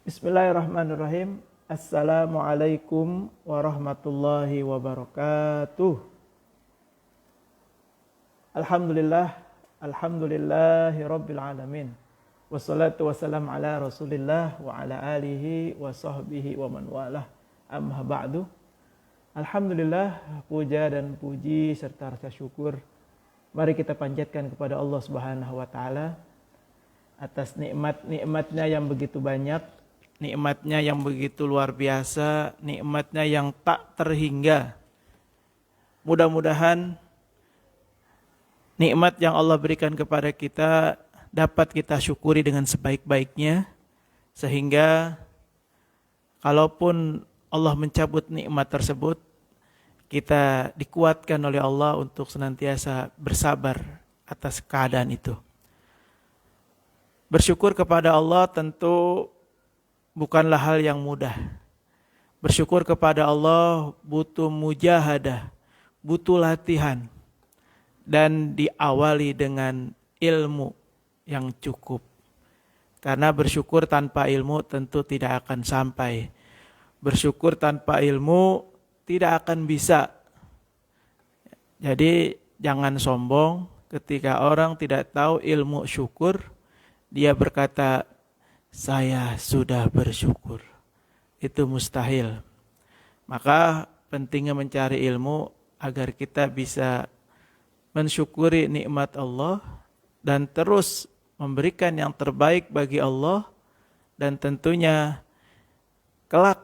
Bismillahirrahmanirrahim. Assalamualaikum warahmatullahi wabarakatuh. Alhamdulillahi rabbil alamin. Wassalatu wassalamu ala Rasulillah wa ala alihi wa sahbihi wa man walah. Amma ba'du. Alhamdulillah, puja dan puji serta rasa syukur mari kita panjatkan kepada Allah Subhanahu wa taala atas nikmat-nikmatnya yang begitu banyak, nikmatnya yang begitu luar biasa, nikmatnya yang tak terhingga. Mudah-mudahan nikmat yang Allah berikan kepada kita dapat kita syukuri dengan sebaik-baiknya, sehingga kalaupun Allah mencabut nikmat tersebut, kita dikuatkan oleh Allah untuk senantiasa bersabar atas keadaan itu. Bersyukur kepada Allah tentu bukanlah hal yang mudah. Bersyukur kepada Allah butuh mujahadah, butuh latihan, dan diawali dengan ilmu yang cukup. Karena bersyukur tanpa ilmu tentu tidak akan sampai. Bersyukur tanpa ilmu tidak akan bisa. Jadi jangan sombong ketika orang tidak tahu ilmu syukur, dia berkata, saya sudah bersyukur. Itu mustahil. Maka pentingnya mencari ilmu agar kita bisa mensyukuri nikmat Allah dan terus memberikan yang terbaik bagi Allah, dan tentunya kelak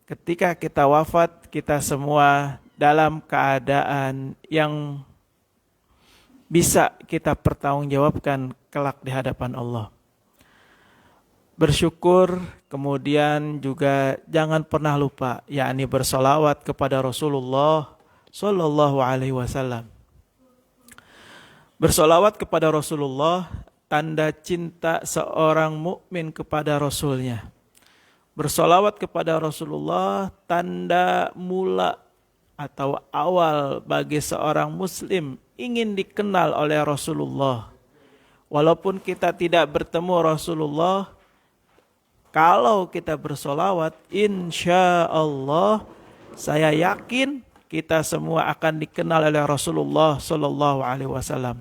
ketika kita wafat, kita semua dalam keadaan yang bisa kita pertanggungjawabkan kelak di hadapan Allah. Bersyukur, kemudian juga jangan pernah lupa, yakni bersolawat kepada Rasulullah Sallallahu Alaihi Wasallam. Bersolawat kepada Rasulullah tanda cinta seorang mukmin kepada Rasulnya. Bersolawat kepada Rasulullah tanda mula atau awal bagi seorang muslim ingin dikenal oleh Rasulullah. Walaupun kita tidak bertemu Rasulullah, kalau kita bersolawat, insya Allah saya yakin kita semua akan dikenal oleh Rasulullah Sallallahu Alaihi Wasallam.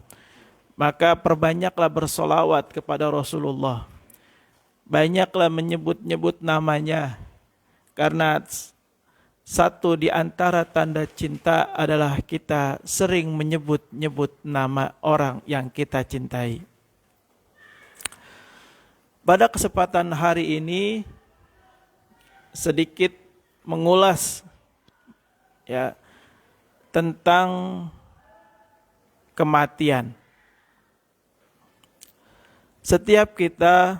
Maka perbanyaklah bersolawat kepada Rasulullah. Banyaklah menyebut-nyebut namanya, karena satu di antara tanda cinta adalah kita sering menyebut-nyebut nama orang yang kita cintai. Pada kesempatan hari ini sedikit mengulas tentang kematian. Setiap kita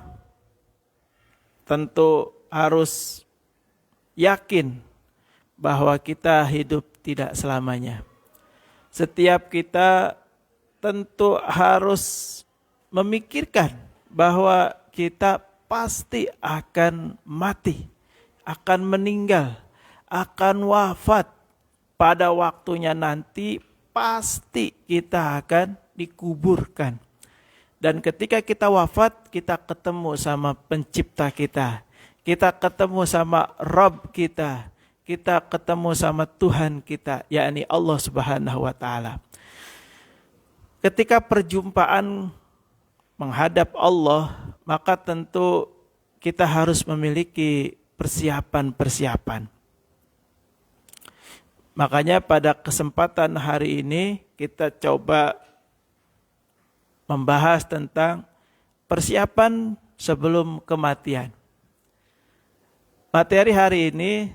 tentu harus yakin bahwa kita hidup tidak selamanya. Setiap kita tentu harus memikirkan bahwa kita pasti akan mati, akan meninggal, akan wafat. Pada waktunya nanti pasti kita akan dikuburkan. Dan ketika kita wafat, kita ketemu sama pencipta kita. Kita ketemu sama Rabb kita. Kita ketemu sama Tuhan kita, yakni Allah Subhanahu wa taala. Ketika perjumpaan menghadap Allah, maka tentu kita harus memiliki persiapan-persiapan. Makanya pada kesempatan hari ini kita coba membahas tentang persiapan sebelum kematian. Materi hari ini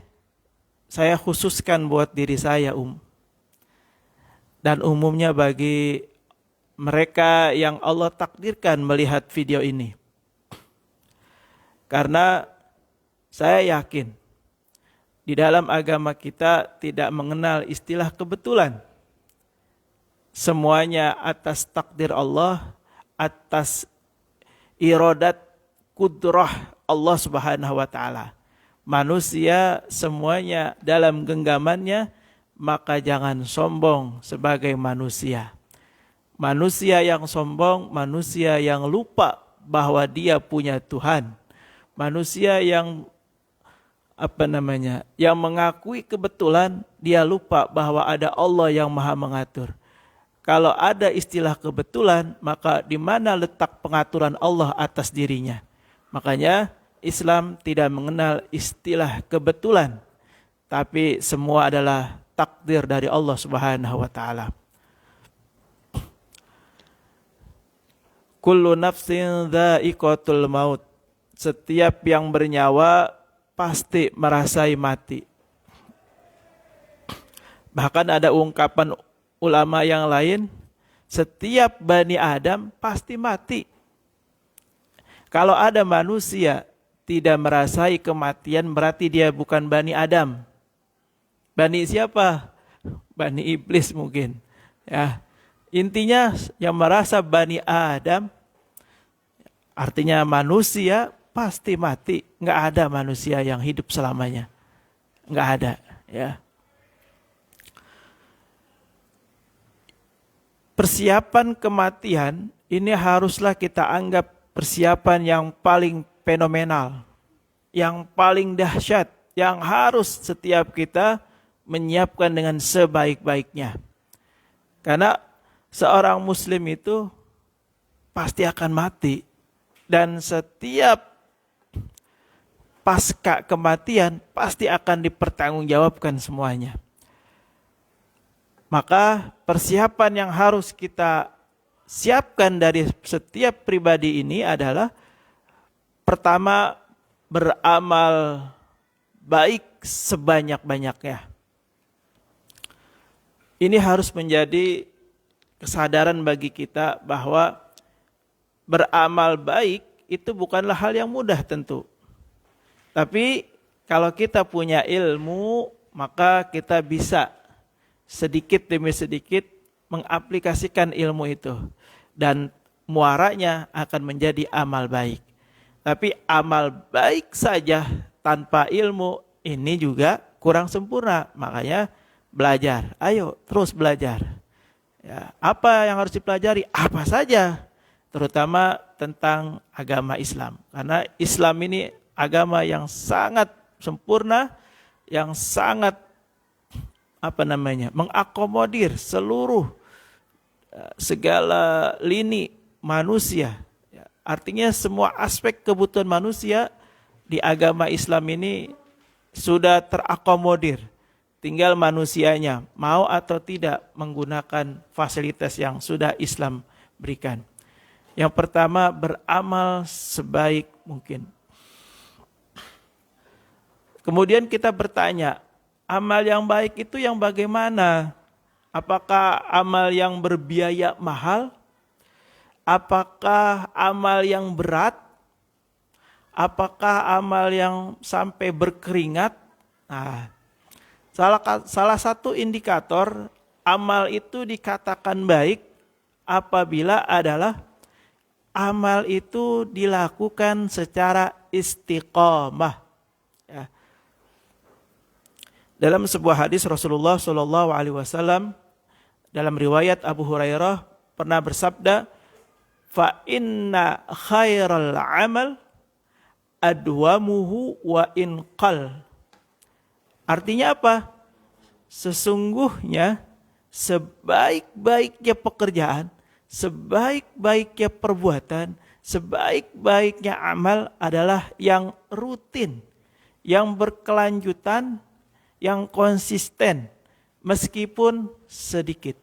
saya khususkan buat diri saya dan umumnya bagi mereka yang Allah takdirkan melihat video ini. Karena saya yakin di dalam agama kita tidak mengenal istilah kebetulan. Semuanya atas takdir Allah, atas iradat kudrah Allah Subhanahu wa taala. Manusia semuanya dalam genggamannya, maka jangan sombong sebagai manusia. Manusia yang sombong, manusia yang lupa bahwa dia punya Tuhan. Manusia yang yang mengakui kebetulan, dia lupa bahwa ada Allah yang maha mengatur. Kalau ada istilah kebetulan, maka di mana letak pengaturan Allah atas dirinya? Makanya Islam tidak mengenal istilah kebetulan, tapi semua adalah takdir dari Allah Subhanahu wa taala. Kullu nafsin dha'iqatul maut. Setiap yang bernyawa pasti merasai mati. Bahkan ada ungkapan ulama yang lain, setiap Bani Adam pasti mati. Kalau ada manusia tidak merasai kematian, berarti dia bukan Bani Adam. Bani siapa? Bani Iblis mungkin. Ya. Intinya yang merasa Bani Adam, artinya manusia pasti mati. Nggak ada manusia yang hidup selamanya. Nggak ada. Ya. Persiapan kematian ini haruslah kita anggap persiapan yang paling fenomenal, yang paling dahsyat, yang harus setiap kita menyiapkan dengan sebaik-baiknya. Karena seorang muslim itu pasti akan mati. Dan setiap pasca kematian pasti akan dipertanggungjawabkan semuanya. Maka persiapan yang harus kita siapkan dari setiap pribadi ini adalah pertama, beramal baik sebanyak-banyaknya. Ini harus menjadi kesadaran bagi kita bahwa beramal baik itu bukanlah hal yang mudah tentu. Tapi kalau kita punya ilmu, maka kita bisa sedikit demi sedikit mengaplikasikan ilmu itu. Dan muaranya akan menjadi amal baik. Tapi amal baik saja tanpa ilmu ini juga kurang sempurna. Makanya belajar. Ayo terus belajar. Ya, apa yang harus dipelajari? Apa saja. Terutama tentang agama Islam. Karena Islam ini agama yang sangat sempurna, yang sangat mengakomodir seluruh segala lini manusia. Artinya semua aspek kebutuhan manusia di agama Islam ini sudah terakomodir. Tinggal manusianya mau atau tidak menggunakan fasilitas yang sudah Islam berikan. Yang pertama, beramal sebaik mungkin. Kemudian kita bertanya, amal yang baik itu yang bagaimana? Apakah amal yang berbiaya mahal? Apakah amal yang berat? Apakah amal yang sampai berkeringat? Nah, salah satu indikator amal itu dikatakan baik apabila adalah amal itu dilakukan secara istiqomah. Ya. Dalam sebuah hadis Rasulullah SAW dalam riwayat Abu Hurairah pernah bersabda, fa inna khairal amal adwamuhu wa in qal. Artinya apa? Sesungguhnya sebaik-baiknya pekerjaan, sebaik-baiknya perbuatan, sebaik-baiknya amal adalah yang rutin, yang berkelanjutan, yang konsisten, meskipun sedikit.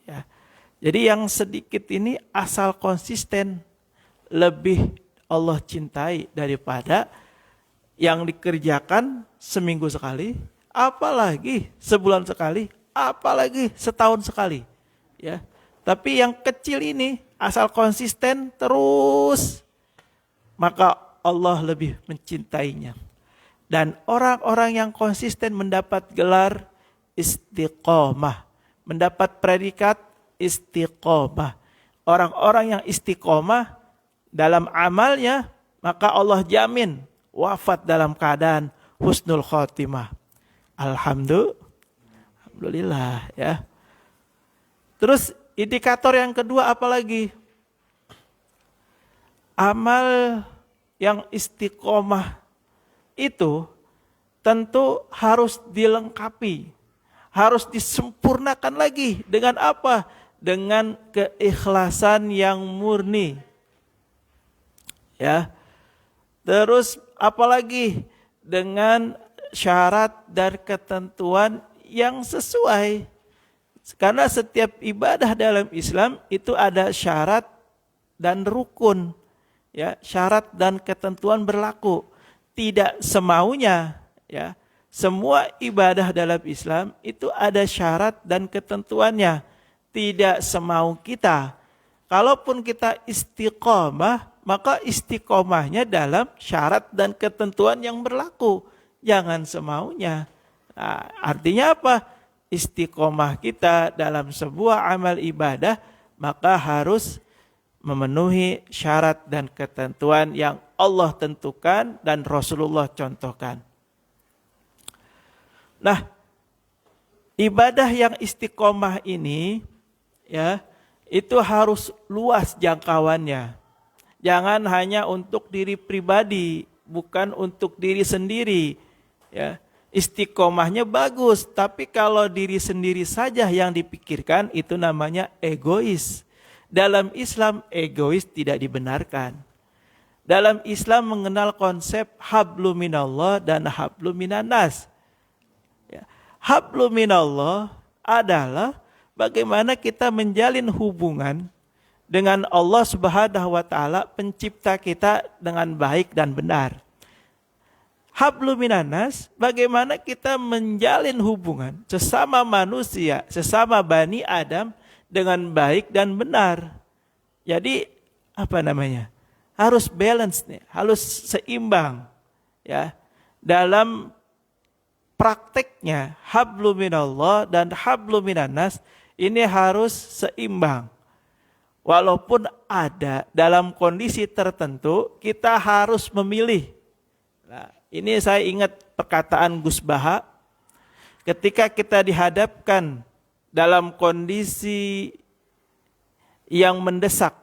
Ya. Jadi yang sedikit ini asal konsisten lebih Allah cintai daripada yang dikerjakan seminggu sekali, apalagi sebulan sekali, apalagi setahun sekali. Ya. Tapi yang kecil ini asal konsisten terus, maka Allah lebih mencintainya. Dan orang-orang yang konsisten mendapat gelar istiqomah, mendapat predikat istiqomah. Orang-orang yang istiqomah dalam amalnya, maka Allah jamin wafat dalam keadaan husnul khotimah. Alhamdulillah ya. Terus indikator yang kedua apa lagi? Amal yang istiqomah itu tentu harus dilengkapi, harus disempurnakan lagi dengan apa? Dengan keikhlasan yang murni. Ya. Terus apalagi dengan syarat dan ketentuan yang sesuai. Karena setiap ibadah dalam Islam itu ada syarat dan rukun. Ya, syarat dan ketentuan berlaku. Tidak semaunya, ya. Semua ibadah dalam Islam itu ada syarat dan ketentuannya. Tidak semau kita. Kalaupun kita istiqomah, maka istiqomahnya dalam syarat dan ketentuan yang berlaku. Jangan semaunya. Nah, artinya apa? Istiqomah kita dalam sebuah amal ibadah, maka harus memenuhi syarat dan ketentuan yang Allah tentukan dan Rasulullah contohkan. Nah, ibadah yang istiqomah ini, ya, itu harus luas jangkauannya. Jangan hanya untuk diri pribadi, bukan untuk diri sendiri. Ya, istiqomahnya bagus, tapi kalau diri sendiri saja yang dipikirkan, itu namanya egois. Dalam Islam, egois tidak dibenarkan. Dalam Islam mengenal konsep hablu minallah dan hablu minannas. Ya, hablu minallah adalah bagaimana kita menjalin hubungan dengan Allah Subhanahu wa taala, pencipta kita, dengan baik dan benar. Hablu minannas, bagaimana kita menjalin hubungan sesama manusia, sesama Bani Adam dengan baik dan benar. Jadi harus balance nih, harus seimbang. Ya, dalam prakteknya hablu minallah dan hablu minannas ini harus seimbang. Walaupun ada dalam kondisi tertentu kita harus memilih. Nah, ini saya ingat perkataan Gus Baha ketika kita dihadapkan dalam kondisi yang mendesak,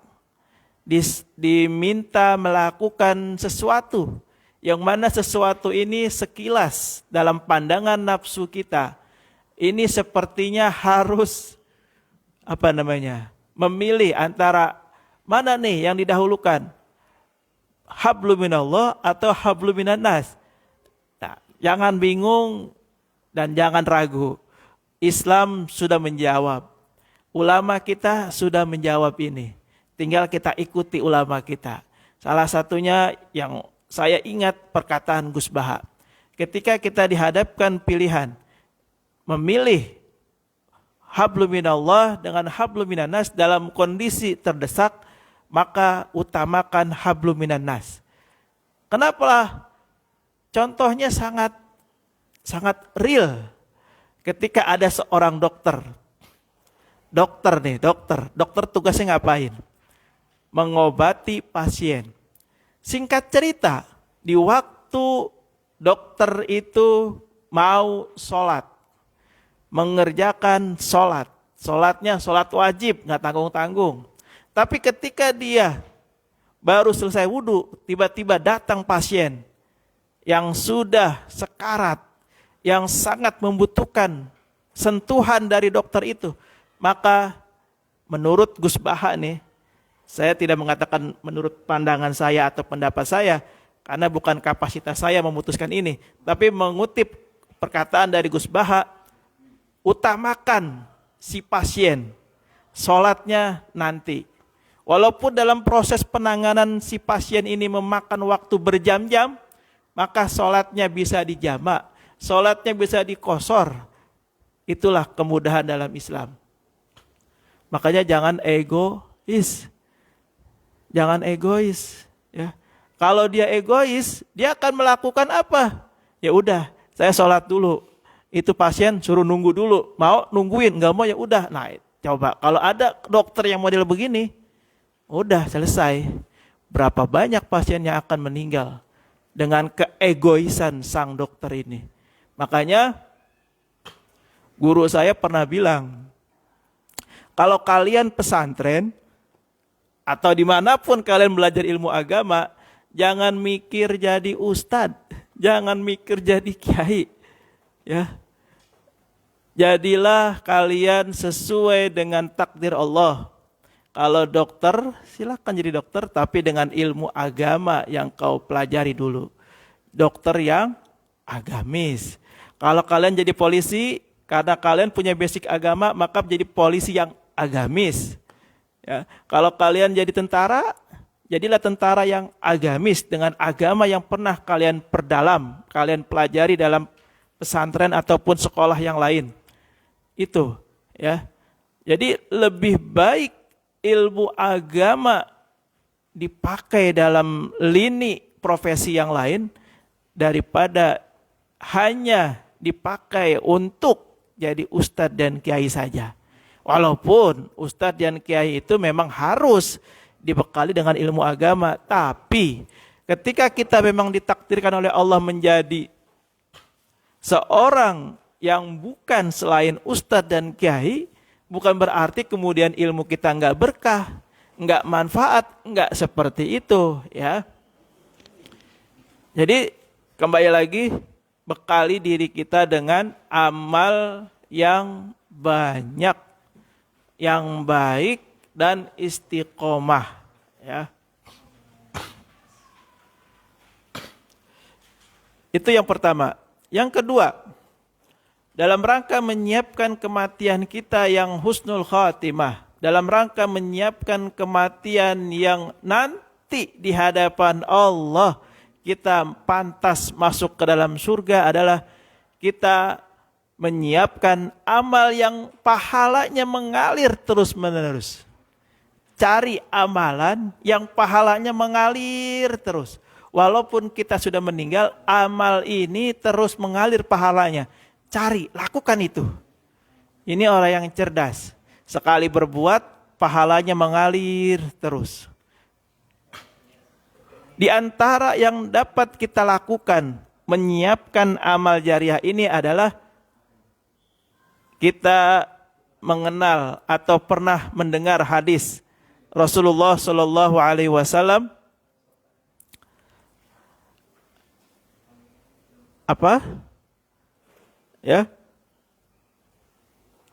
diminta melakukan sesuatu yang mana sesuatu ini sekilas dalam pandangan nafsu kita ini sepertinya harus memilih antara mana nih yang didahulukan, hablu minallah atau hablu minannas. Nah, jangan bingung dan jangan ragu. Islam sudah menjawab. Ulama kita sudah menjawab ini. Tinggal kita ikuti ulama kita. Salah satunya yang saya ingat perkataan Gus Baha. Ketika kita dihadapkan pilihan memilih hablu minallah dengan hablu minannas dalam kondisi terdesak, maka utamakan hablu minannas. Kenapa? Contohnya sangat real. Ketika ada seorang dokter tugasnya ngapain? Mengobati pasien. Singkat cerita, di waktu dokter itu mau sholat, mengerjakan sholatnya sholat wajib, nggak tanggung-tanggung. Tapi ketika dia baru selesai wudhu, tiba-tiba datang pasien yang sudah sekarat, yang sangat membutuhkan sentuhan dari dokter itu. Maka menurut Gus Baha nih, saya tidak mengatakan menurut pandangan saya atau pendapat saya, karena bukan kapasitas saya memutuskan ini, tapi mengutip perkataan dari Gus Baha, utamakan si pasien, sholatnya nanti. Walaupun dalam proses penanganan si pasien ini memakan waktu berjam-jam, maka sholatnya bisa dijamak, sholatnya bisa dikosor. Itulah kemudahan dalam Islam. Makanya jangan egois. Jangan egois. Ya. Kalau dia egois, dia akan melakukan apa? Ya udah, saya sholat dulu. Itu pasien suruh nunggu dulu. Mau nungguin, nggak mau ya udah. Nah, coba kalau ada dokter yang model begini, udah selesai. Berapa banyak pasien yang akan meninggal dengan keegoisan sang dokter ini. Makanya guru saya pernah bilang, kalau kalian pesantren atau dimanapun kalian belajar ilmu agama, jangan mikir jadi ustadz, jangan mikir jadi kiai. Ya. Jadilah kalian sesuai dengan takdir Allah. Kalau dokter, silakan jadi dokter, tapi dengan ilmu agama yang kau pelajari dulu. Dokter yang agamis. Kalau kalian jadi polisi, karena kalian punya basic agama, maka menjadi polisi yang agamis. Ya. Kalau kalian jadi tentara, jadilah tentara yang agamis dengan agama yang pernah kalian perdalam, kalian pelajari dalam pesantren ataupun sekolah yang lain. Itu, ya. Jadi lebih baik ilmu agama dipakai dalam lini profesi yang lain daripada hanya dipakai untuk jadi ustadz dan kiai saja. Walaupun ustadz dan kiai itu memang harus dibekali dengan ilmu agama, tapi ketika kita memang ditakdirkan oleh Allah menjadi seorang yang bukan selain ustadz dan kiai, bukan berarti kemudian ilmu kita nggak berkah, nggak manfaat, nggak seperti itu, ya. Jadi kembali lagi, bekali diri kita dengan amal yang banyak, yang baik dan istiqomah, ya. Itu yang pertama. Yang kedua, dalam rangka menyiapkan kematian kita yang husnul khatimah, dalam rangka menyiapkan kematian yang nanti di hadapan Allah kita pantas masuk ke dalam surga adalah kita menyiapkan amal yang pahalanya mengalir terus-menerus. Cari amalan yang pahalanya mengalir terus. Walaupun kita sudah meninggal, amal ini terus mengalir pahalanya. Cari, lakukan itu. Ini orang yang cerdas. Sekali berbuat, pahalanya mengalir terus. Di antara yang dapat kita lakukan menyiapkan amal jariah ini adalah kita mengenal atau pernah mendengar hadis Rasulullah Shallallahu Alaihi Wasallam apa? Ya,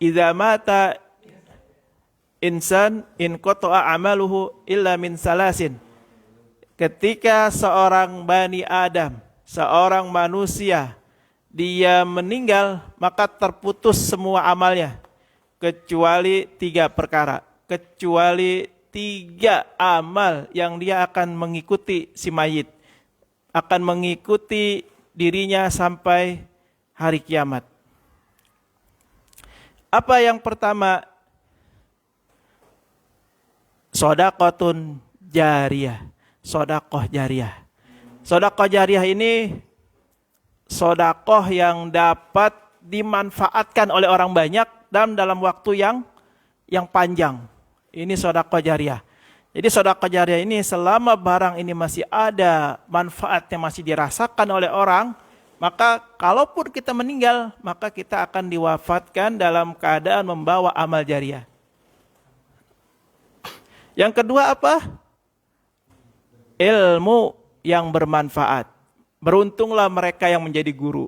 idza mata insan in qata'a amaluhu illa min salasin. Ketika seorang Bani Adam, seorang manusia, dia meninggal, maka terputus semua amalnya. Kecuali 3 perkara. Kecuali 3 amal yang dia akan mengikuti si mayit. Akan mengikuti dirinya sampai hari kiamat. Apa yang pertama? Shadaqatun jariyah. Sedekah jariah. Sedekah jariah ini sedekah yang dapat dimanfaatkan oleh orang banyak dan dalam waktu yang panjang. Ini sedekah jariah. Jadi sedekah jariah ini selama barang ini masih ada, manfaatnya masih dirasakan oleh orang, maka kalaupun kita meninggal, maka kita akan diwafatkan dalam keadaan membawa amal jariah. Yang kedua apa? Ilmu yang bermanfaat. Beruntunglah mereka yang menjadi guru.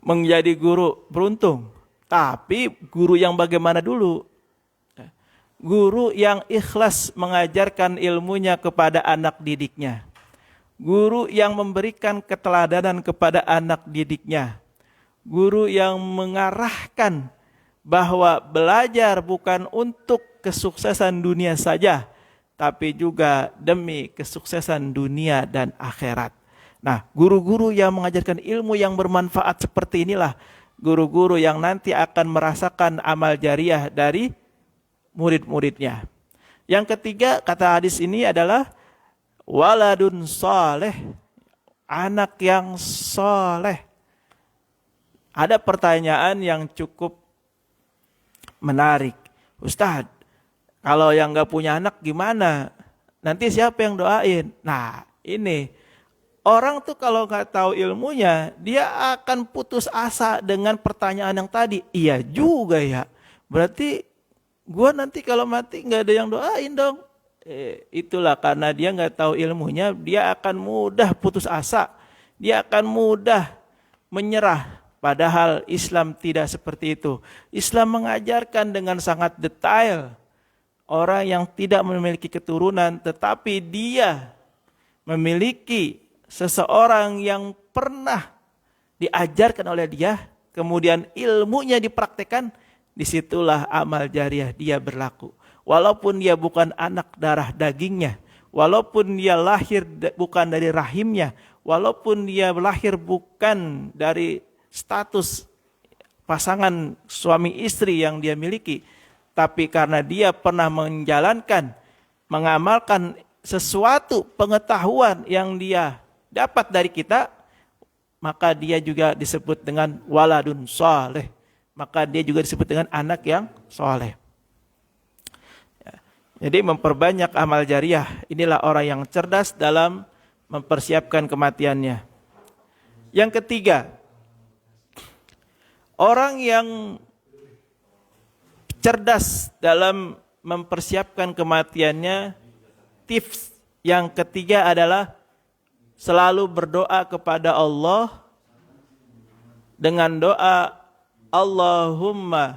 Menjadi guru, beruntung. Tapi guru yang bagaimana dulu? Guru yang ikhlas mengajarkan ilmunya kepada anak didiknya. Guru yang memberikan keteladanan kepada anak didiknya. Guru yang mengarahkan bahwa belajar bukan untuk kesuksesan dunia saja, tapi juga demi kesuksesan dunia dan akhirat. Nah, guru-guru yang mengajarkan ilmu yang bermanfaat seperti inilah guru-guru yang nanti akan merasakan amal jariah dari murid-muridnya. Yang ketiga, kata hadis ini adalah waladun soleh, anak yang soleh. Ada pertanyaan yang cukup menarik. Ustadz, kalau yang gak punya anak gimana? Nanti siapa yang doain? Nah, ini orang tuh kalau gak tahu ilmunya, dia akan putus asa dengan pertanyaan yang tadi. Iya juga ya. Berarti gue nanti kalau mati gak ada yang doain dong. itulah karena dia nggak tahu ilmunya, dia akan mudah putus asa, dia akan mudah menyerah. Padahal Islam tidak seperti itu. Islam mengajarkan dengan sangat detail. Orang yang tidak memiliki keturunan tetapi dia memiliki seseorang yang pernah diajarkan oleh dia, kemudian ilmunya dipraktekkan, disitulah amal jariah dia berlaku. Walaupun dia bukan anak darah dagingnya, walaupun dia lahir bukan dari rahimnya, walaupun dia lahir bukan dari status pasangan suami istri yang dia miliki, tapi karena dia pernah menjalankan, mengamalkan sesuatu pengetahuan yang dia dapat dari kita, maka dia juga disebut dengan waladun soleh. Maka dia juga disebut dengan anak yang soleh. Jadi memperbanyak amal jariah, inilah orang yang cerdas dalam mempersiapkan kematiannya. Yang ketiga, orang yang cerdas dalam mempersiapkan kematiannya, tips yang ketiga adalah selalu berdoa kepada Allah dengan doa Allahumma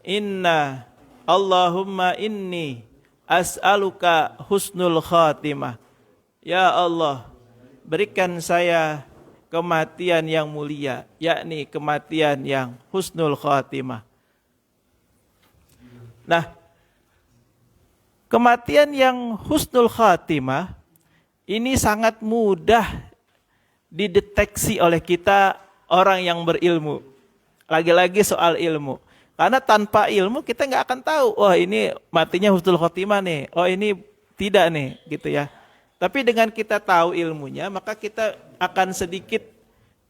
inni as'aluka husnul khatimah. Ya Allah, berikan saya kematian yang mulia, yakni kematian yang husnul khatimah. Nah, kematian yang husnul khatimah ini sangat mudah dideteksi oleh kita orang yang berilmu. Lagi-lagi soal ilmu. Karena tanpa ilmu kita nggak akan tahu, oh ini matinya husnul khatimah nih, oh ini tidak nih, gitu ya. Tapi dengan kita tahu ilmunya, maka kita akan sedikit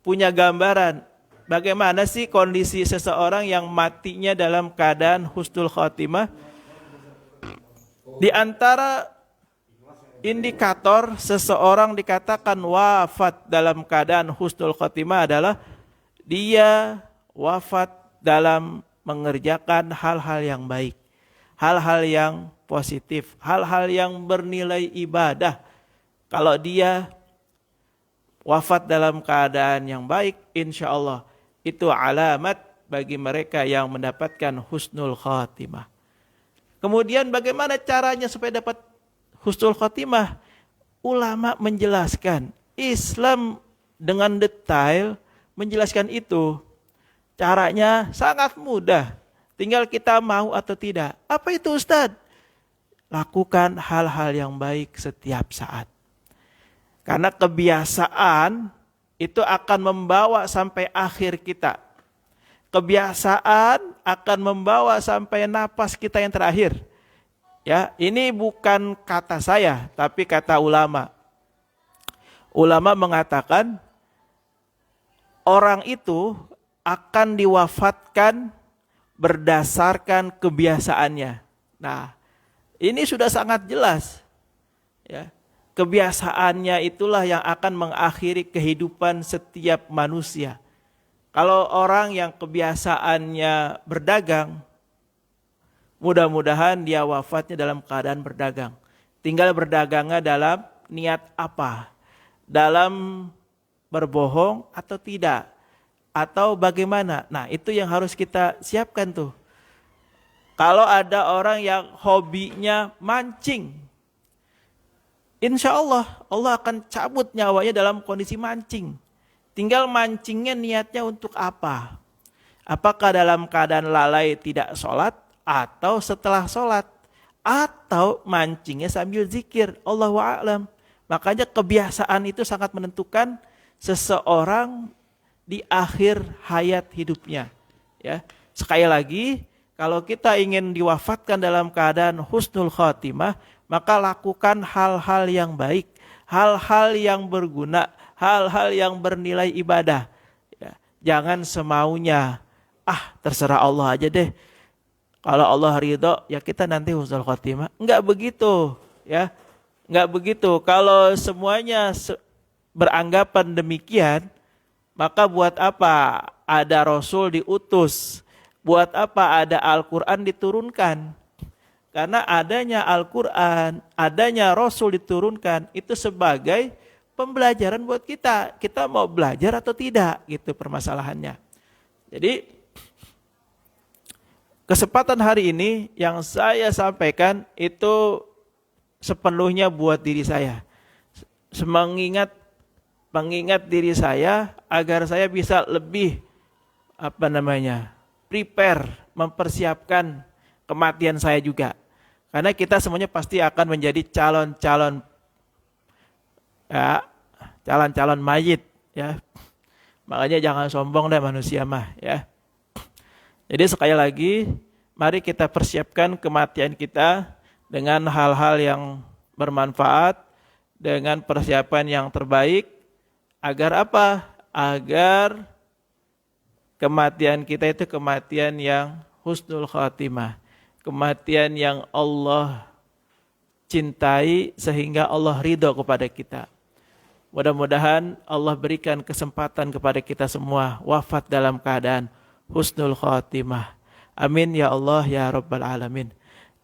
punya gambaran bagaimana sih kondisi seseorang yang matinya dalam keadaan husnul khatimah. Di antara indikator seseorang dikatakan wafat dalam keadaan husnul khatimah adalah dia wafat dalam mengerjakan hal-hal yang baik, hal-hal yang positif, hal-hal yang bernilai ibadah. Kalau dia wafat dalam keadaan yang baik, insya Allah itu alamat bagi mereka yang mendapatkan husnul khatimah. Kemudian bagaimana caranya supaya dapat husnul khatimah? Ulama menjelaskan, Islam dengan detail menjelaskan itu. Caranya sangat mudah, tinggal kita mau atau tidak. Apa itu Ustadz? Lakukan hal-hal yang baik setiap saat. Karena kebiasaan itu akan membawa sampai akhir kita. Kebiasaan akan membawa sampai napas kita yang terakhir. Ya, ini bukan kata saya, tapi kata ulama. Ulama mengatakan orang itu akan diwafatkan berdasarkan kebiasaannya. Nah, ini sudah sangat jelas. Ya, kebiasaannya itulah yang akan mengakhiri kehidupan setiap manusia. Kalau orang yang kebiasaannya berdagang, mudah-mudahan dia wafatnya dalam keadaan berdagang. Tinggal berdagangnya dalam niat apa? Dalam berbohong atau tidak? Atau bagaimana? Nah, itu yang harus kita siapkan tuh. Kalau ada orang yang hobinya mancing, insya Allah, Allah akan cabut nyawanya dalam kondisi mancing. Tinggal mancingnya niatnya untuk apa? Apakah dalam keadaan lalai tidak sholat, atau setelah sholat, atau mancingnya sambil zikir, Allahu a'lam. Makanya kebiasaan itu sangat menentukan seseorang di akhir hayat hidupnya. Ya, sekali lagi, kalau kita ingin diwafatkan dalam keadaan husnul khatimah, maka lakukan hal-hal yang baik, hal-hal yang berguna, hal-hal yang bernilai ibadah. Ya, jangan semaunya, terserah Allah aja deh. Kalau Allah ridho, ya kita nanti husnul khatimah. Enggak begitu, ya. Enggak begitu. Kalau semuanya beranggapan demikian, maka buat apa ada Rasul diutus? Buat apa ada Al-Quran diturunkan? Karena adanya Al-Quran, adanya Rasul diturunkan, itu sebagai pembelajaran buat kita. Kita mau belajar atau tidak, gitu permasalahannya. Jadi, kesempatan hari ini yang saya sampaikan itu sepenuhnya buat diri saya. Mengingat diri saya agar saya bisa lebih prepare, mempersiapkan kematian saya juga. Karena kita semuanya pasti akan menjadi calon-calon mayit ya. Makanya jangan sombong deh manusia mah ya. Jadi sekali lagi, mari kita persiapkan kematian kita dengan hal-hal yang bermanfaat, dengan persiapan yang terbaik, agar apa? Agar kematian kita itu kematian yang husnul khatimah. Kematian yang Allah cintai sehingga Allah ridho kepada kita. Mudah-mudahan Allah berikan kesempatan kepada kita semua wafat dalam keadaan husnul khatimah. Amin ya Allah ya Rabbal Alamin.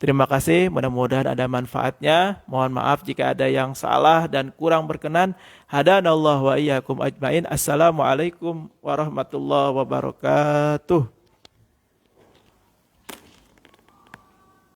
Terima kasih, mudah-mudahan ada manfaatnya. Mohon maaf jika ada yang salah dan kurang berkenan. Hadanallahu wa iyyakum ajmain. Assalamualaikum warahmatullahi wabarakatuh.